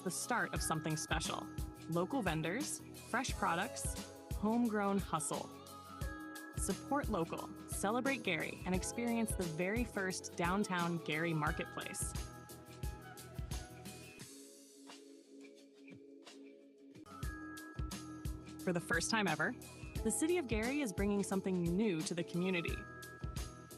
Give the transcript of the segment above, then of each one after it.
the start of something special. Local vendors, fresh products, homegrown hustle. Support local, celebrate Gary, and experience the very first downtown Gary Marketplace. For the first time ever, the City of Gary is bringing something new to the community.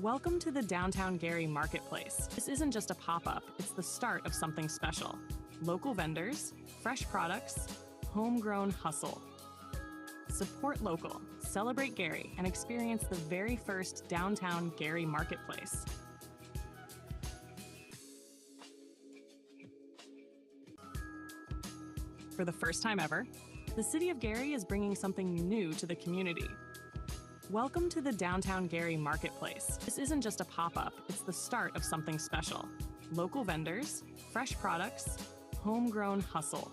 Welcome to the Downtown Gary Marketplace. This isn't just a pop-up, it's the start of something special. Local vendors, fresh products, homegrown hustle. Support local, celebrate Gary, and experience the very first downtown Gary Marketplace. For the first time ever, the City of Gary is bringing something new to the community. Welcome to the Downtown Gary Marketplace. This isn't just a pop-up, it's the start of something special. Local vendors, fresh products, homegrown hustle.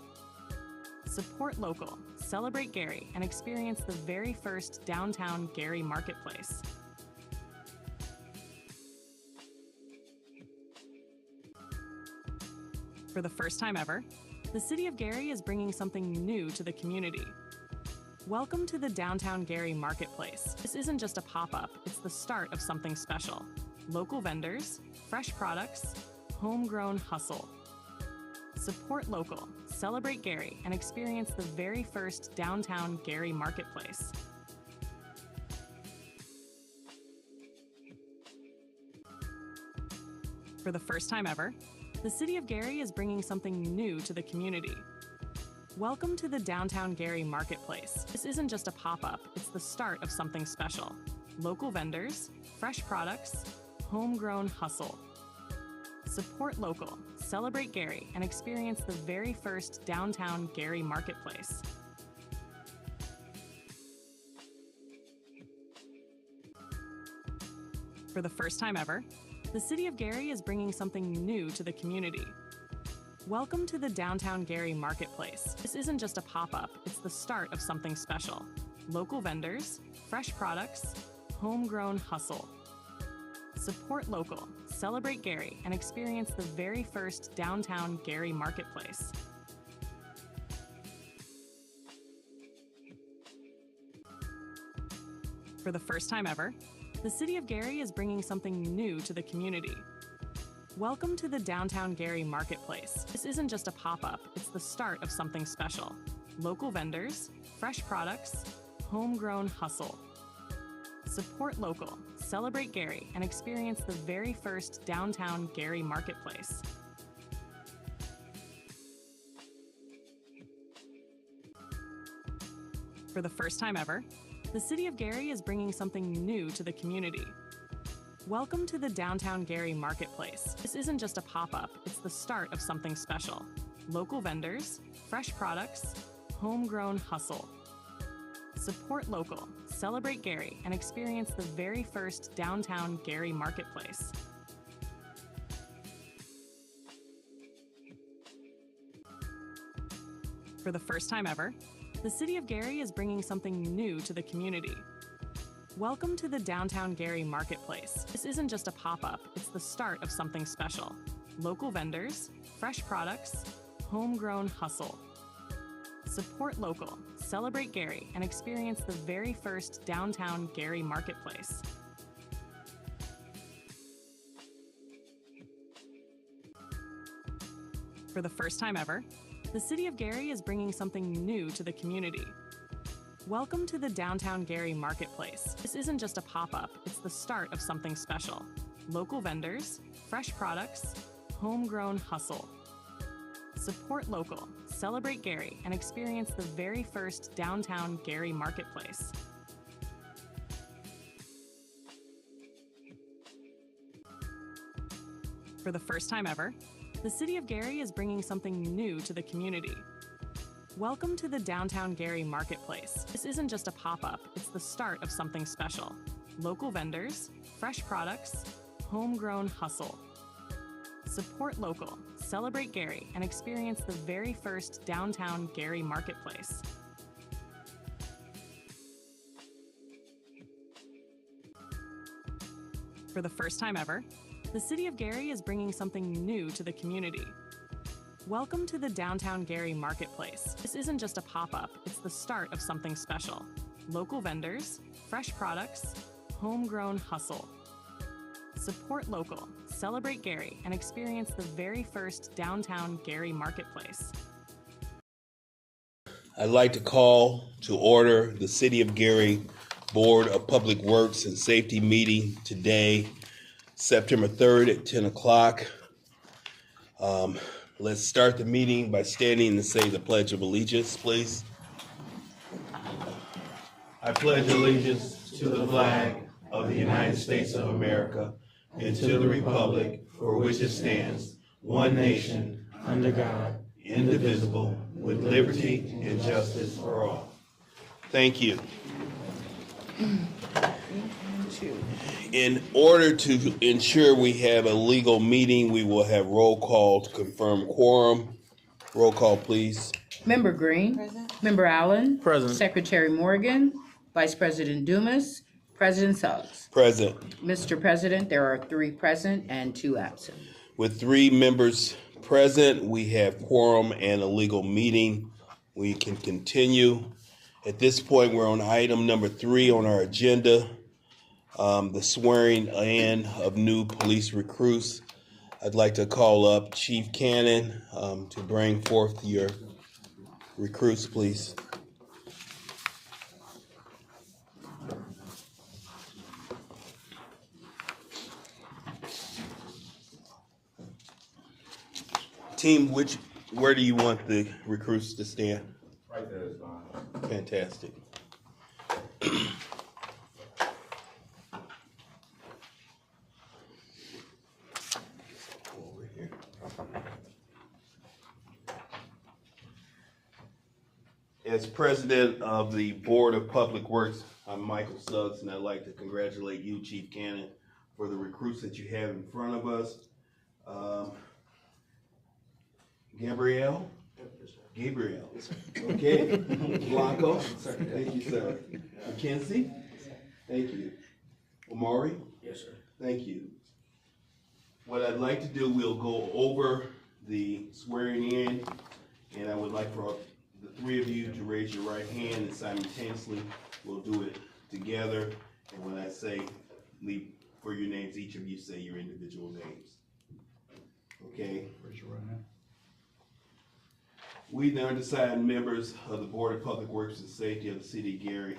Support local, celebrate Gary, and experience the very first downtown Gary Marketplace. For the first time ever, the City of Gary is bringing something new to the community. Welcome to the Downtown Gary Marketplace. This isn't just a pop-up, it's the start of something special. Local vendors, fresh products, homegrown hustle. Support local, celebrate Gary, and experience the very first downtown Gary Marketplace. For the first time ever, the City of Gary is bringing something new to the community. Welcome to the Downtown Gary Marketplace. This isn't just a pop-up, it's the start of something special. Local vendors, fresh products, homegrown hustle. Support local, celebrate Gary, and experience the very first downtown Gary Marketplace. For the first time ever, the City of Gary is bringing something new to the community. Welcome to the Downtown Gary Marketplace. This isn't just a pop-up, it's the start of something special. Local vendors, fresh products, homegrown hustle. Support local, celebrate Gary, and experience the very first downtown Gary Marketplace. For the first time ever, the City of Gary is bringing something new to the community. Welcome to the Downtown Gary Marketplace. This isn't just a pop-up, it's the start of something special. Local vendors, fresh products, homegrown hustle. Support local, celebrate Gary, and experience the very first downtown Gary Marketplace. For the first time ever, the City of Gary is bringing something new to the community. Welcome to the Downtown Gary Marketplace. This isn't just a pop-up, it's the start of something special. Local vendors, fresh products, homegrown hustle. Support local, celebrate Gary, and experience the very first downtown Gary Marketplace. For the first time ever, the City of Gary is bringing something new to the community. Welcome to the Downtown Gary Marketplace. This isn't just a pop-up, it's the start of something special. Local vendors, fresh products, homegrown hustle. Support local, celebrate Gary, and experience the very first downtown Gary Marketplace. For the first time ever, the City of Gary is bringing something new to the community. Welcome to the Downtown Gary Marketplace. This isn't just a pop-up, it's the start of something special. Local vendors, fresh products, homegrown hustle. Support local, celebrate Gary, and experience the very first downtown Gary Marketplace. For the first time ever, the City of Gary is bringing something new to the community. Welcome to the Downtown Gary Marketplace. This isn't just a pop-up, it's the start of something special. Local vendors, fresh products, homegrown hustle. Support local, celebrate Gary, and experience the very first downtown Gary Marketplace. For the first time ever, the City of Gary is bringing something new to the community. Welcome to the Downtown Gary Marketplace. This isn't just a pop-up, it's the start of something special. Local vendors, fresh products, homegrown hustle. Support local, celebrate Gary, and experience the very first Downtown Gary Marketplace. I'd like to call to order the City of Gary Board of Public Works and Safety meeting today, September 3rd at 10 o'clock. Let's start the meeting by standing and say the Pledge of Allegiance, please. I pledge allegiance to the flag of the United States of America and to the republic for which it stands, one nation, under God, indivisible, with liberty and justice for all. Thank you. In order to ensure we have a legal meeting, we will have roll call to confirm quorum. Roll call, please. Member Green. Present. Member Allen. Present. Secretary Morgan. Vice President Dumas. President Suggs. Present. Mr. President, there are 3 present and 2 absent. With 3 members present, we have quorum and a legal meeting. We can continue. At this point, we're on item number 3 on our agenda, the swearing in of new police recruits. I'd like to call up Chief Cannon to bring forth your recruits, please. Team, where do you want the recruits to stand? Right there is fine. Fantastic. Over here. As president of the Board of Public Works, I'm Michael Suggs, and I'd like to congratulate you, Chief Cannon, for the recruits that you have in front of us. Gabriel? Gabriel. Okay. Blanco? Thank you, sir. Mackenzie? Thank you. Omari? Yes, sir. Thank you. What I'd like to do, we'll go over the swearing in, and I would like for the 3 of you to raise your right hand, and simultaneously we'll do it together. And when I say leave for your names, each of you say your individual names. Okay? Raise your right hand. We, the undersigned members of the Board of Public Works and Safety of the City of Gary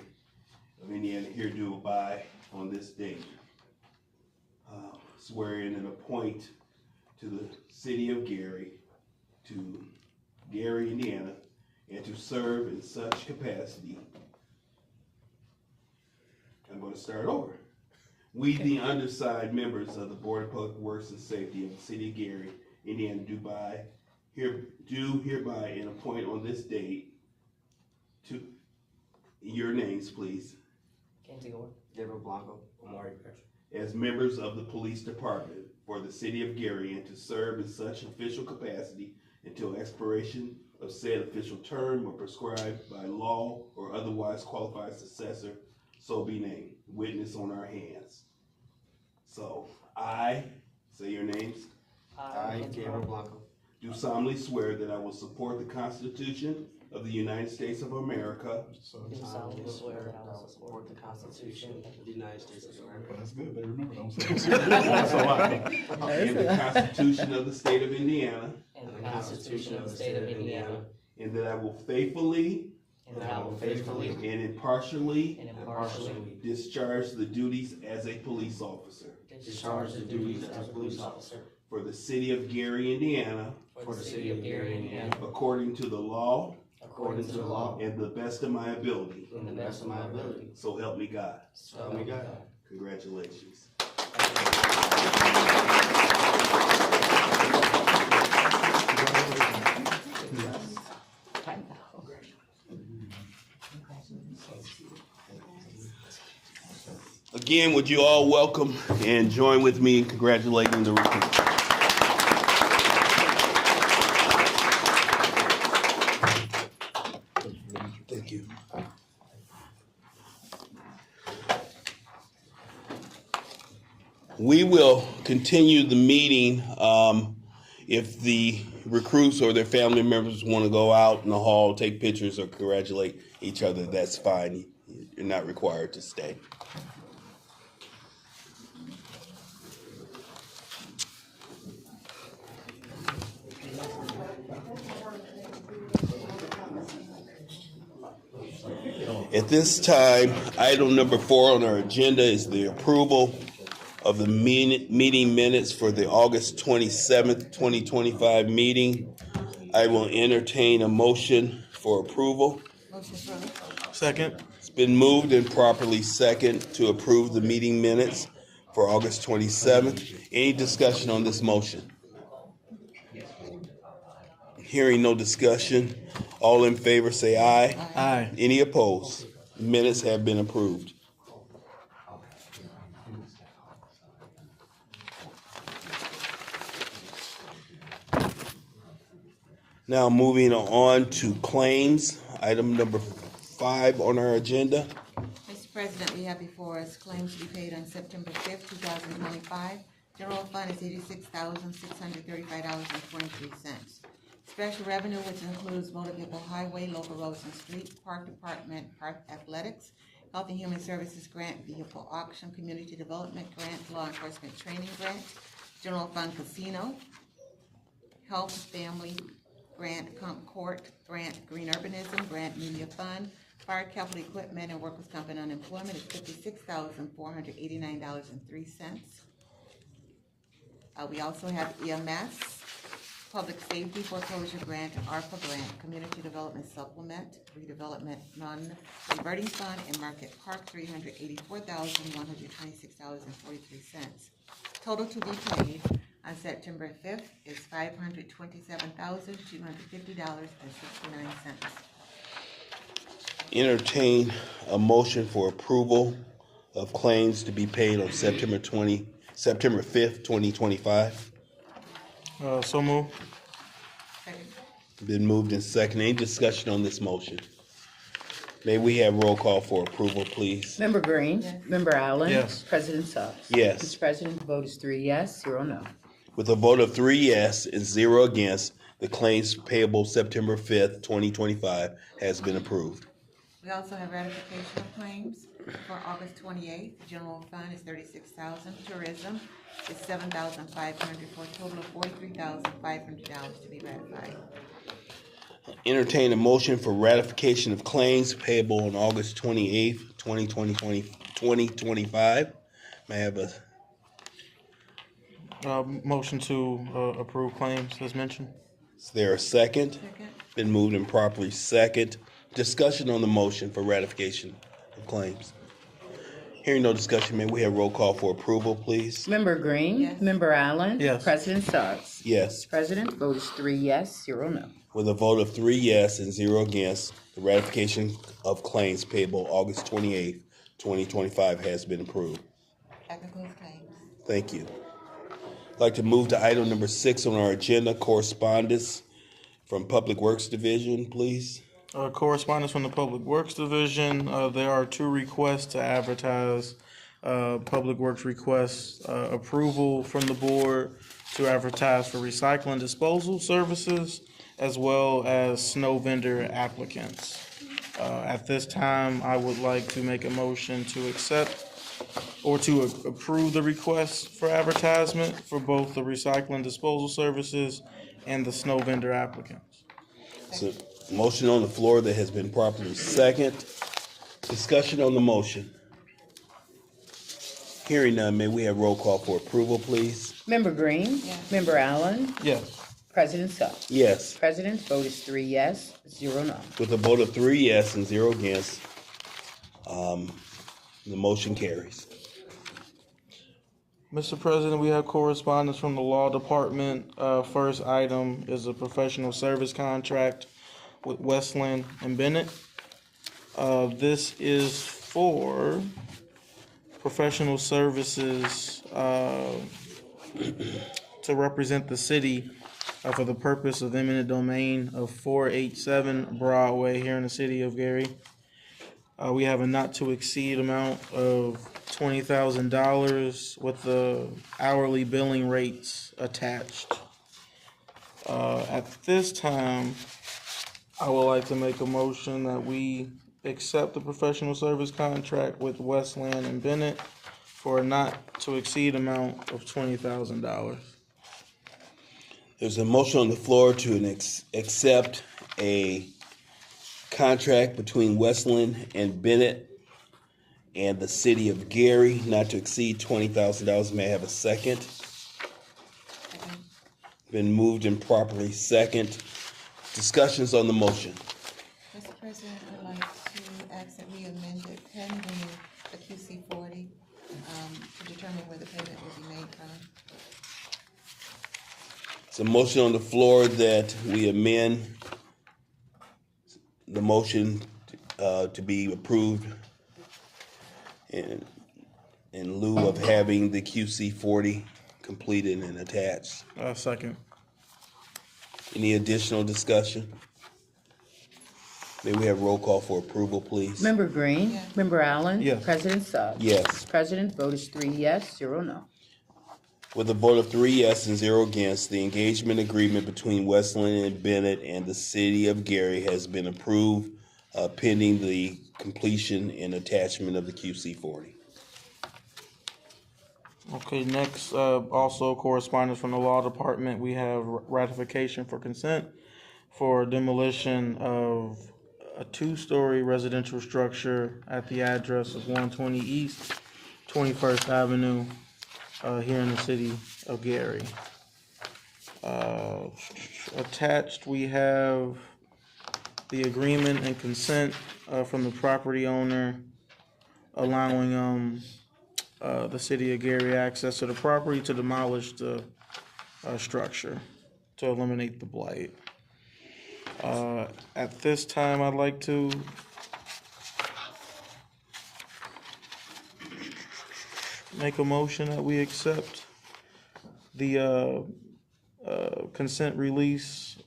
of Indiana, here do abide on this date. Swear in and appoint to the City of Gary, to Gary, Indiana, and to serve in such capacity. I'm going to start over. We, the undersigned members of the Board of Public Works and Safety of the City of Gary, Indiana, do hereby and appoint on this date to your names, please, Cantigor, Gabriel Blanco, Omari Patrick, as members of the Police Department for the City of Gary, and to serve in such official capacity until expiration of said official term or prescribed by law or otherwise qualified successor, so be named. Witness on our hands. So, I, say your names, I, Gabriel Blanco, do solemnly swear that I will support the Constitution of the United States of America do solemnly swear that I will support the Constitution of the United States of America That's good. They remember. Don't say that's a lot. and the Constitution of the State of Indiana, and the Constitution of the State of Indiana, and that I will faithfully and that I will faithfully and impartially and impartially discharge the duties as a police officer discharge the duties as a police officer for the City of Gary, Indiana, for the City of Gary, Indiana, according to the law according to the law and the best of my ability. and the best of my ability. So help me God. So help me God. Congratulations. Again, would you all welcome and join with me in congratulating the recruits. Thank you. We will continue the meeting If the recruits or their family members want to go out in the hall, take pictures, or congratulate each other, that's fine. You're not required to stay. At this time, item number 4 on our agenda is the approval of the meeting minutes for the August 27th, 2025 meeting. I will entertain a motion for approval. Motion approved. Second. It's been moved and properly second to approve the meeting minutes for August 27th. Any discussion on this motion? Hearing no discussion, all in favor say aye. Aye. Any opposed? Minutes have been approved. Now moving on to claims, item number 5 on our agenda. Mr. President, we have before us claims to be paid on September 5th, 2025. General fund is $86,635.23. Special revenue, which includes motor vehicle highway, local roads and streets, park department, park athletics, health and human services grant, vehicle auction, community development grant, law enforcement training grant, general fund casino, health, family grant, comp court grant, green urbanism grant, media fund, fire capital equipment and workers' comp and unemployment is $56,489.03. We also have EMS, public safety foreclosure grant, ARPA grant, community development supplement, redevelopment non-reverting fund, and market park, $384,126.43. Total to be paid on September 5th is $527,250.69. Entertain a motion for approval of claims to be paid on September 5th, 2025. So move. Second. Been moved and second. Any discussion on this motion? May we have roll call for approval, please? Member Green. Yes. Member Allen. Yes. President Suggs. Yes. Mr. President, the vote is 3 yes, 0 no. With a vote of 3 yes and 0 against, the claims payable September 5th, 2025 has been approved. We also have ratification of claims for August 28th. The general fund is $36,000. Tourism is $7,500 for a total of $43,500 to be ratified. Entertain a motion for ratification of claims payable on August 28th, 2025. May I have a Motion to approve claims as mentioned. Is there a second? Second. Been moved and properly second. Discussion on the motion for ratification of claims. Hearing no discussion, may we have roll call for approval, please? Member Green. Yes. Member Allen. Yes. President Suggs. Yes. President, the vote is 3 yes, 0 no. With a vote of 3 yes and 0 against, the ratification of claims payable August 28th, 2025 has been approved. That concludes claims. Thank you. I'd like to move to item number 6 on our agenda, correspondence from Public Works Division, please. Correspondence from the Public Works Division. There are 2 requests to advertise. Public Works requests approval from the board to advertise for recycling disposal services as well as snow vendor applicants. At this time, I would like to make a motion to accept or to approve the request for advertisement for both the recycling disposal services and the snow vendor applicants. So, motion on the floor that has been properly second. Discussion on the motion. Hearing none, may we have roll call for approval, please? Member Green. Yes. Member Allen. Yes. President Suggs. Yes. President, the vote is 3 yes, 0 no. With a vote of 3 yes and 0 against, the motion carries. Mr. President, we have correspondence from the Law Department. First item is a professional service contract with Westland and Bennett. This is for professional services to represent the city for the purpose of eminent domain of 487 Broadway here in the city of Gary. We have a not to exceed amount of $20,000 with the hourly billing rates attached. At this time, I would like to make a motion that we accept the professional service contract with Westland and Bennett for a not to exceed amount of $20,000. There's a motion on the floor to accept a contract between Westland and Bennett and the city of Gary not to exceed $20,000. May I have a second? Been moved and properly second. Discussions on the motion. Mr. President, I'd like to ask that we amend it pending the QC 40 to determine where the payment will be made from. It's a motion on the floor that we amend the motion to be approved in lieu of having the QC 40 completed and attached. Second. Any additional discussion? May we have roll call for approval, please? Member Green? Yes. Member Allen? Yes. President Suggs? Yes. President, vote is 3 yes, 0 no. With a vote of 3 yes and 0 against, the engagement agreement between Westland and Bennett and the city of Gary has been approved, pending the completion and attachment of the QC 40. Okay, next, also correspondence from the law department. We have ratification for consent for demolition of a 2-story residential structure at the address of 120 East 21st Avenue, here in the city of Gary. Attached, we have the agreement and consent from the property owner allowing the city of Gary access to the property to demolish the structure to eliminate the blight. At this time, I'd like to make a motion that we accept the consent release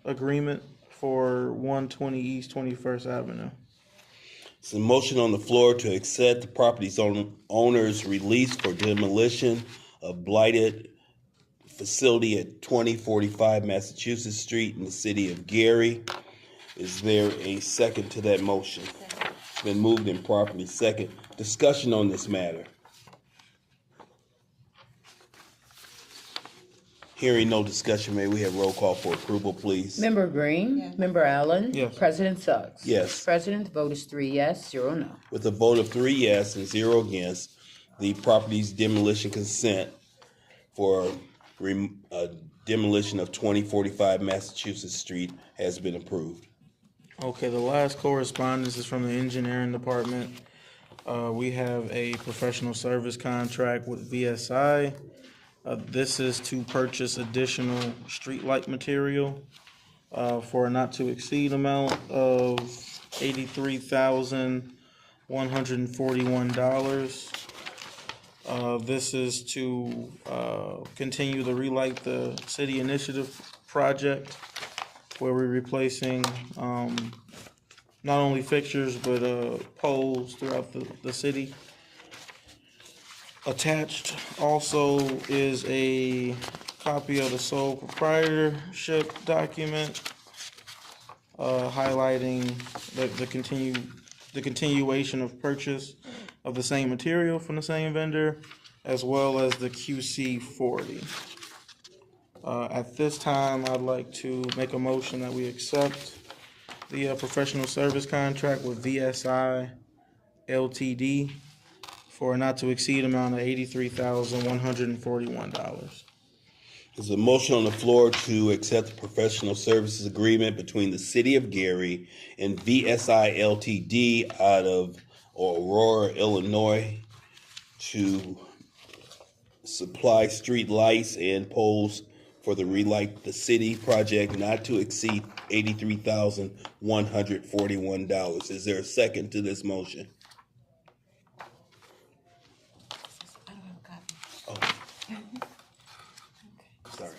agreement for 120 East 21st Avenue. It's a motion on the floor to accept the property's owner's release for demolition of blighted facility at 2045 Massachusetts Street in the city of Gary. Is there a second to that motion? It's been moved and properly second. Discussion on this matter. Hearing no discussion, may we have roll call for approval, please? Member Green? Yes. Member Allen? Yes. President Suggs? Yes. President, vote is 3 yes, 0 no. With a vote of 3 yes and 0 against, the property's demolition consent for demolition of 2045 Massachusetts Street has been approved. Okay, the last correspondence is from the engineering department. We have a professional service contract with VSI. This is to purchase additional streetlight material for a not to exceed amount of $83,141. This is to continue the Relight the City initiative project, where we're replacing not only fixtures but poles throughout the city. Attached also is a copy of the sole proprietorship document highlighting the continuation of purchase of the same material from the same vendor, as well as the QC 40. At this time, I'd like to make a motion that we accept the professional service contract with VSI Ltd. for a not to exceed amount of $83,141. There's a motion on the floor to accept the professional services agreement between the city of Gary and VSI Ltd. out of Aurora, Illinois, to supply street lights and poles for the Relight the City project not to exceed $83,141. Is there a second to this motion? I don't have a copy. Oh, sorry.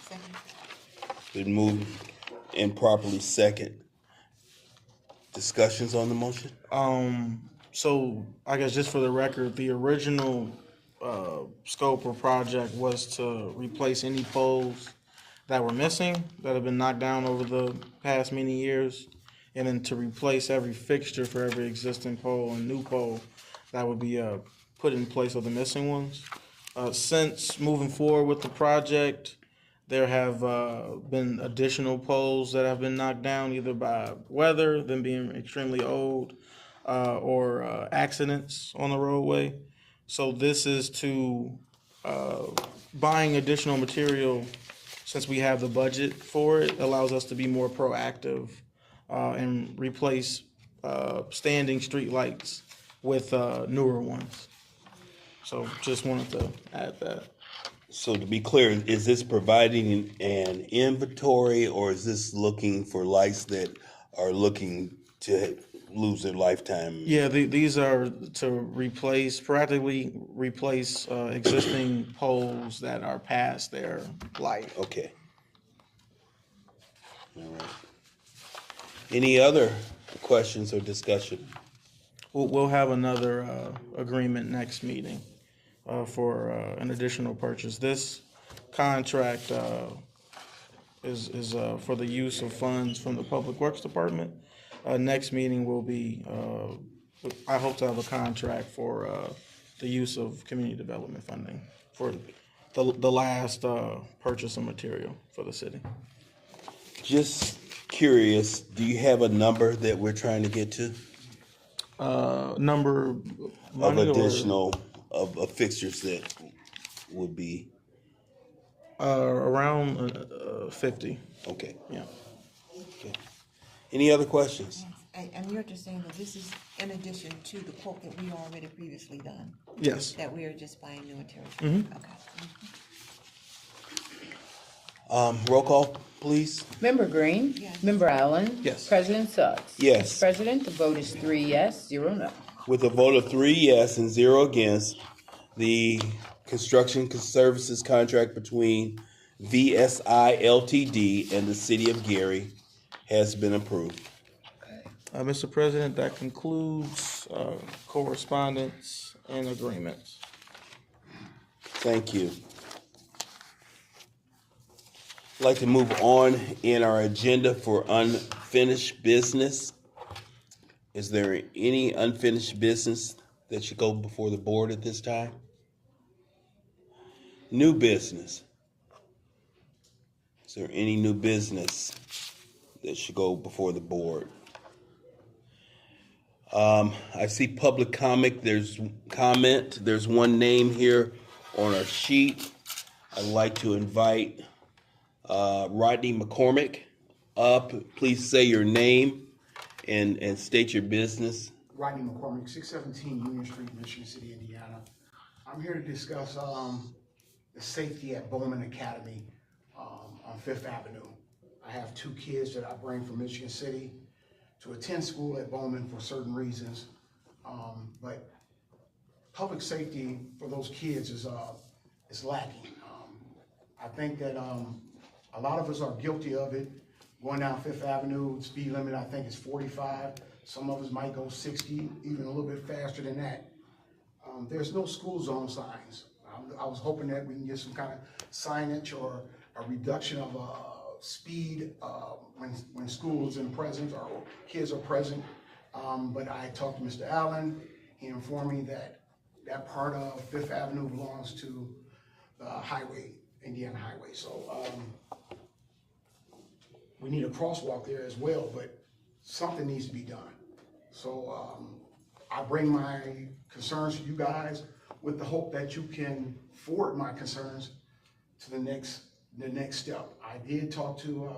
Second. Been moved and properly second. Discussions on the motion? So I guess just for the record, the original scope or project was to replace any poles that were missing, that have been knocked down over the past many years, and then to replace every fixture for every existing pole and new pole that would be put in place of the missing ones. Since moving forward with the project, there have been additional poles that have been knocked down either by weather, them being extremely old, or accidents on the roadway. So this is to buying additional material, since we have the budget for it, allows us to be more proactive and replace standing street lights with newer ones. So just wanted to add that. So to be clear, is this providing an inventory, or is this looking for lights that are looking to lose their lifetime? Yeah, these are to replace, practically replace existing poles that are past their life. Okay. All right. Any other questions or discussion? We'll have another agreement next meeting for an additional purchase. This contract is for the use of funds from the Public Works Department. Next meeting will be, I hope to have a contract for the use of community development funding for the last purchase of material for the city. Just curious, do you have a number that we're trying to get to Number of money or- additional of fixtures that would be around 50. okay? Yeah. Okay. Any other questions? And you're just saying that this is in addition to the quote that we already previously done, Yes. that we are just buying new material? Okay. Roll call, please. Member Green? Yes. Member Allen? Yes. President Suggs? Yes. Mr. President, the vote is 3 yes, 0 no. With a vote of 3 yes and 0 against, the construction services contract between VSI Ltd. And the City of Gary has been approved. Mr. President, that concludes correspondence and agreements. Thank you. I'd like to move on in our agenda for unfinished business. Is there any unfinished business that should go before the board at this time? New business. Is there any new business that should go before the board? I see public comment. There's one name here on our sheet. I'd like to invite Rodney McCormick up. Please say your name and state your business. Rodney McCormick, 617 Union Street, Michigan City, Indiana. I'm here to discuss the safety at Bowman Academy on Fifth Avenue. I have 2 kids that I bring from Michigan City to attend school at Bowman for certain reasons, but public safety for those kids is lacking. I think that a lot of us are guilty of it. Going down Fifth Avenue, speed limit I think is 45. Some of us might go 60, even a little bit faster than that. There's no school zone signs. I was hoping that we can get some kind of signage or a reduction of speed when school is in presence or kids are present. But I talked to Mr. Allen. He informed me that that part of Fifth Avenue belongs to the highway, Indiana Highway. So we need a crosswalk there as well, but something needs to be done. So I bring my concerns to you guys with the hope that you can forward my concerns to the next step. I did talk to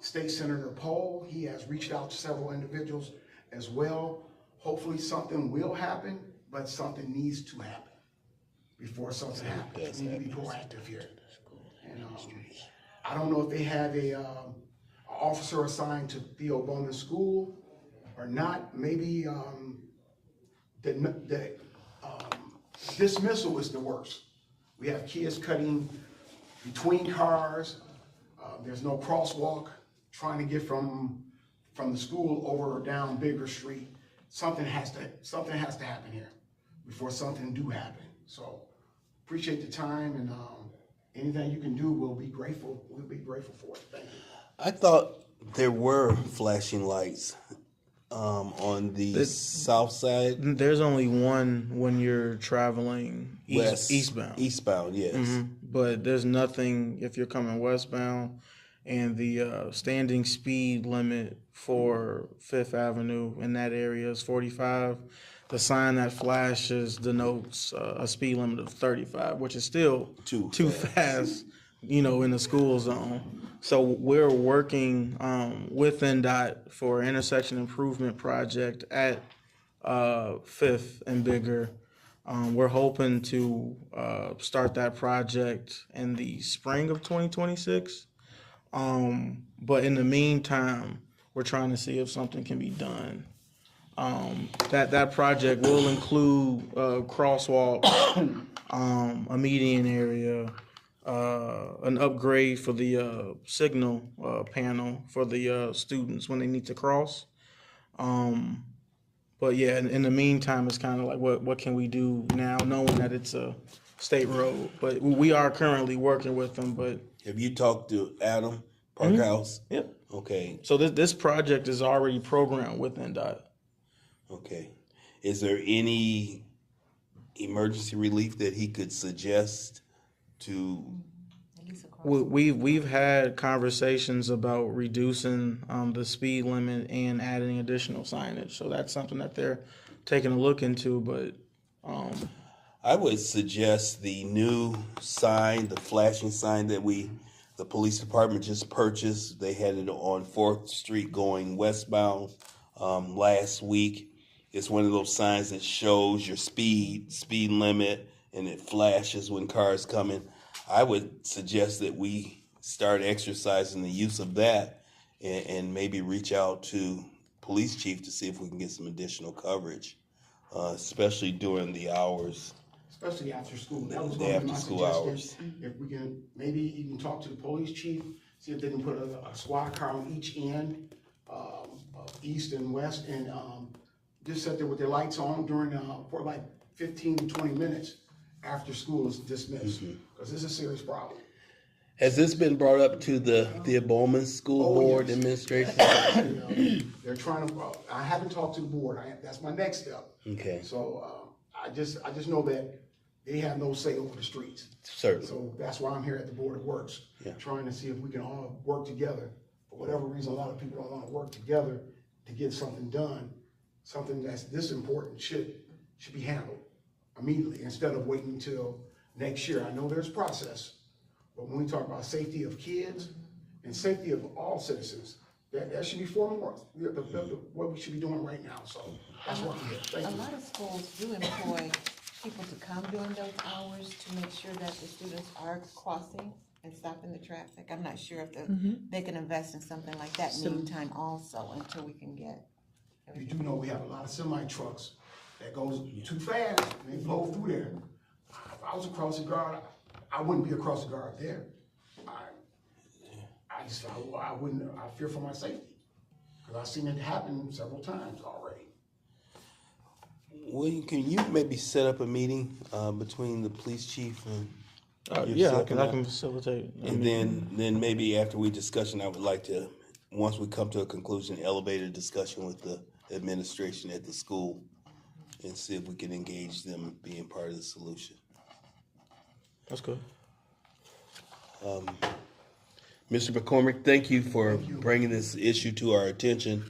State Senator Pohl. He has reached out to several individuals as well. Hopefully something will happen, but something needs to happen before something happens. We need to be proactive here. And I don't know if they have a officer assigned to Theo Bowman School or not. Maybe the dismissal is the worst. We have kids cutting between cars. There's no crosswalk, trying to get from from the school over or down Bigger Street. Something has to happen here before something do happen. So appreciate the time, and anything you can do, we'll be grateful for it. Thank you. I thought there were flashing lights on the south side. There's only one when you're traveling eastbound. Eastbound, yes. But there's nothing if you're coming westbound, and the standing speed limit for Fifth Avenue in that area is 45. The sign that flashes denotes a speed limit of 35, which is still too fast, in the school zone. So we're working with NDOT for an intersection improvement project at Fifth and Bigger. We're hoping to start that project in the spring of 2026. But in the meantime, we're trying to see if something can be done. That project will include crosswalk, a median area, an upgrade for the signal panel for the students when they need to cross. But yeah, in the meantime, it's kind of like what can we do now, knowing that it's a state road. But we are currently working with them. But Have you talked to Adam Parkhouse? Yep. Okay. So this project is already programmed with NDOT. Okay. Is there any emergency relief that he could suggest to? We've had conversations about reducing the speed limit and adding additional signage. So that's something that they're taking a look into. But I would suggest the new sign, the flashing sign that the police department just purchased. They had it on 4th Street going westbound last week. It's one of those signs that shows your speed limit, and it flashes when cars come in. I would suggest that we start exercising the use of that and maybe reach out to police chief to see if we can get some additional coverage, especially during the hours. Especially after school. That was The going to be my after school suggestion. If we can maybe even talk to the police chief, see if they can put a squad car on each end, east and west, and just sit there with their lights on during for like 15 to 20 minutes after school is dismissed, because this is a serious problem. Has this been brought up to the Bowman School Board yes. administration? They're trying to. I haven't talked to the board. That's my next step. Okay, So I just know that they have no say over the streets. certainly. So that's why I'm here at the Board of Works, Yeah. trying to see if we can all work together. For whatever reason, a lot of people don't want to work together to get something done. Something that's this important should be handled immediately instead of waiting until next year. I know there's a process, but when we talk about safety of kids and safety of all citizens, that should be foremost what we should be doing right now. So that's what I'm here. Thank A you. lot of schools do employ people to come during those hours to make sure that the students are crossing and stopping the traffic. I'm not sure if they can invest in something like that meantime also until we can get You do know we have a lot of semi trucks that goes too fast and they blow through there. If I was a crossing guard, I wouldn't be a crossing guard there. I fear for my safety, because I've seen it happen several times already. William, can you maybe set up a meeting between the police chief and yeah, yourself I can facilitate. and then maybe after we discussion, I would like to, once we come to a conclusion, elevate a discussion with the administration at the school and see if we can engage them being part of the solution. That's good. Mr. McCormick, thank you for bringing this issue to our attention.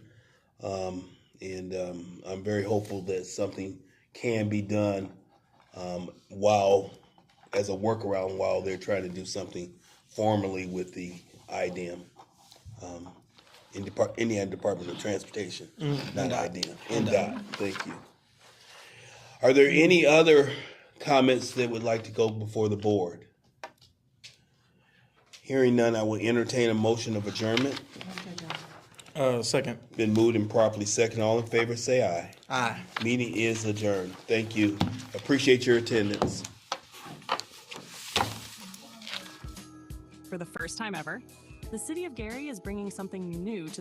And I'm very hopeful that something can be done as a workaround while they're trying to do something formally with the IDEM, Indiana Department of Transportation, not IDEM, NDOT. Thank you. Are there any other comments that would like to go before the board? Hearing none, I will entertain a motion of adjournment. Second. Been moved and properly second. All in favor, say aye. Aye. Meeting is adjourned. Thank you. Appreciate your attendance. For the first time ever, the City of Gary is bringing something new to the